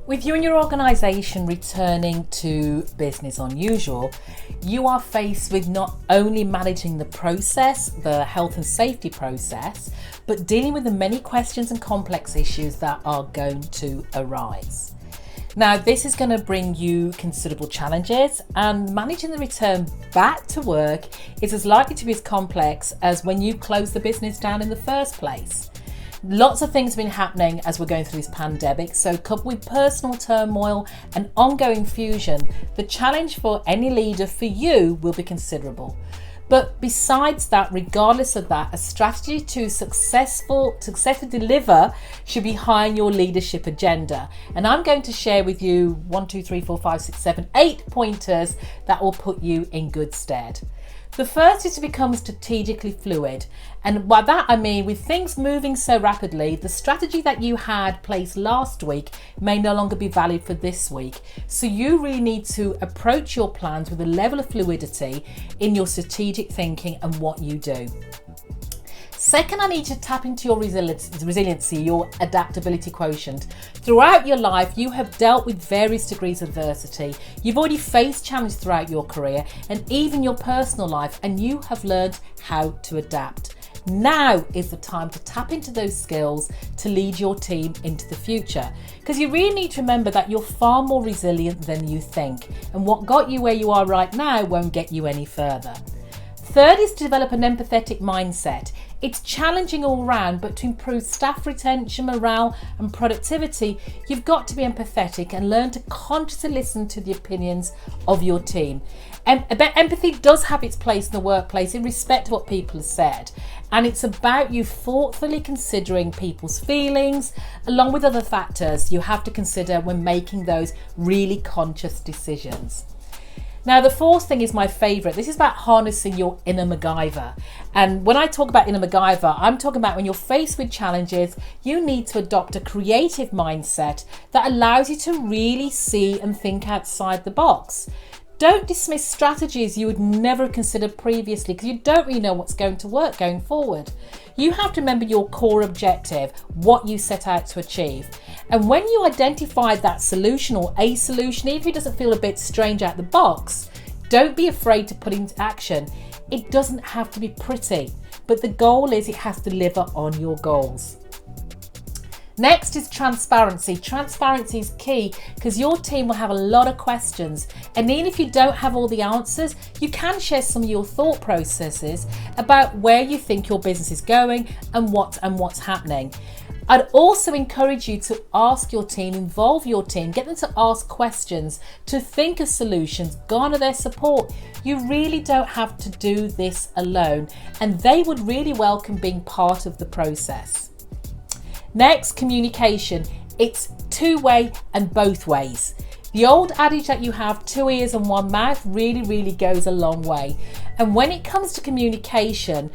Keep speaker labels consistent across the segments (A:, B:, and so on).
A: With you and your organisation returning to business unusual, you are faced with not only managing the process, the health and safety process, but dealing with the many questions and complex issues that are going to arise. Now, this is going to bring you considerable challenges, and managing the return back to work is as likely to be as complex as when you closed the business down in the first place. Lots of things have been happening as we're going through this pandemic, so coupled with personal turmoil and ongoing fusion, the challenge for any leader, for you, will be considerable. But besides that, regardless of that, a strategy to successfully deliver should be high on your leadership agenda. And I'm going to share with you 8 pointers that will put you in good stead. The first is to become strategically fluid. And by that I mean, with things moving so rapidly, the strategy that you had placed last week may no longer be valid for this week. So you really need to approach your plans with a level of fluidity in your strategic thinking and what you do. Second, I need you to tap into your resiliency, your adaptability quotient. Throughout your life, you have dealt with various degrees of adversity. You've already faced challenges throughout your career and even your personal life, and you have learned how to adapt. Now is the time to tap into those skills to lead your team into the future, because you really need to remember that you're far more resilient than you think, and what got you where you are right now won't get you any further. Third is to develop an empathetic mindset. It's challenging all round, but to improve staff retention, morale and productivity, you've got to be empathetic and learn to consciously listen to the opinions of your team. Empathy does have its place in the workplace in respect to what people have said, and it's about you thoughtfully considering people's feelings along with other factors you have to consider when making those really conscious decisions. Now, the fourth thing is my favourite. This is about harnessing your inner MacGyver. And when I talk about inner MacGyver, I'm talking about when you're faced with challenges, you need to adopt a creative mindset that allows you to really see and think outside the box. Don't dismiss strategies you would never have considered previously, because you don't really know what's going to work going forward. You have to remember your core objective, what you set out to achieve. And when you identify that solution or a solution, even if it doesn't feel a bit strange out the box, don't be afraid to put it into action. It doesn't have to be pretty, but the goal is it has to deliver on your goals. Next is transparency. Transparency is key because your team will have a lot of questions, and even if you don't have all the answers, you can share some of your thought processes about where you think your business is going and what's happening. I'd also encourage you to ask your team, involve your team, get them to ask questions, to think of solutions, garner their support. You really don't have to do this alone, and they would really welcome being part of the process. Next, communication. It's two-way and both ways. The old adage that you have 2 ears and 1 mouth really goes a long way. And when it comes to communication,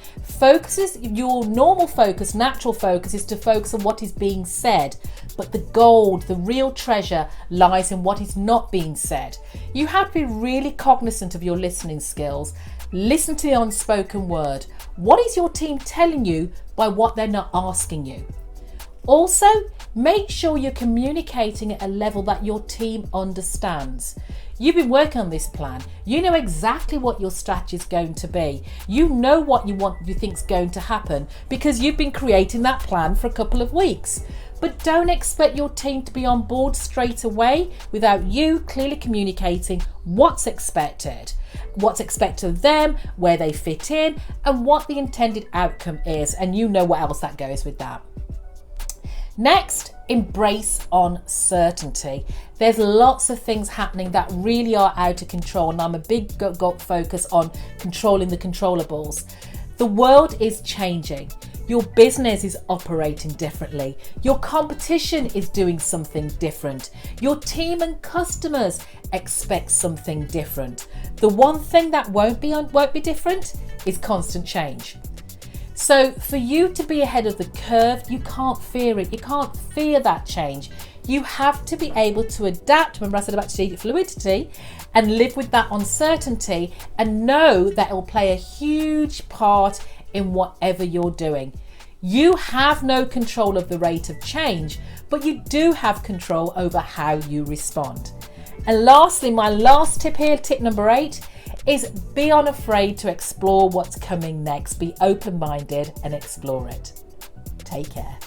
A: your normal focus, natural focus is to focus on what is being said. But the gold, the real treasure lies in what is not being said. You have to be really cognizant of your listening skills. Listen to the unspoken word. What is your team telling you by what they're not asking you? Also, make sure you're communicating at a level that your team understands. You've been working on this plan. You know exactly what your strategy is going to be. You know what you think is going to happen because you've been creating that plan for a couple of weeks. But don't expect your team to be on board straight away without you clearly communicating what's expected of them, where they fit in, and what the intended outcome is. And you know what else that goes with that. Next, embrace uncertainty. There's lots of things happening that really are out of control, and I'm a big focus on controlling the controllables. The world is changing. Your business is operating differently. Your competition is doing something different. Your team and customers expect something different. The one thing that won't be different is constant change. So for you to be ahead of the curve, you can't fear it. You can't fear that change. You have to be able to adapt, remember I said about strategic fluidity, and live with that uncertainty and know that it will play a huge part in whatever you're doing. You have no control of the rate of change, but you do have control over how you respond. And lastly, my last tip here, tip number 8, is be unafraid to explore what's coming next. Be open-minded and explore it. Take care.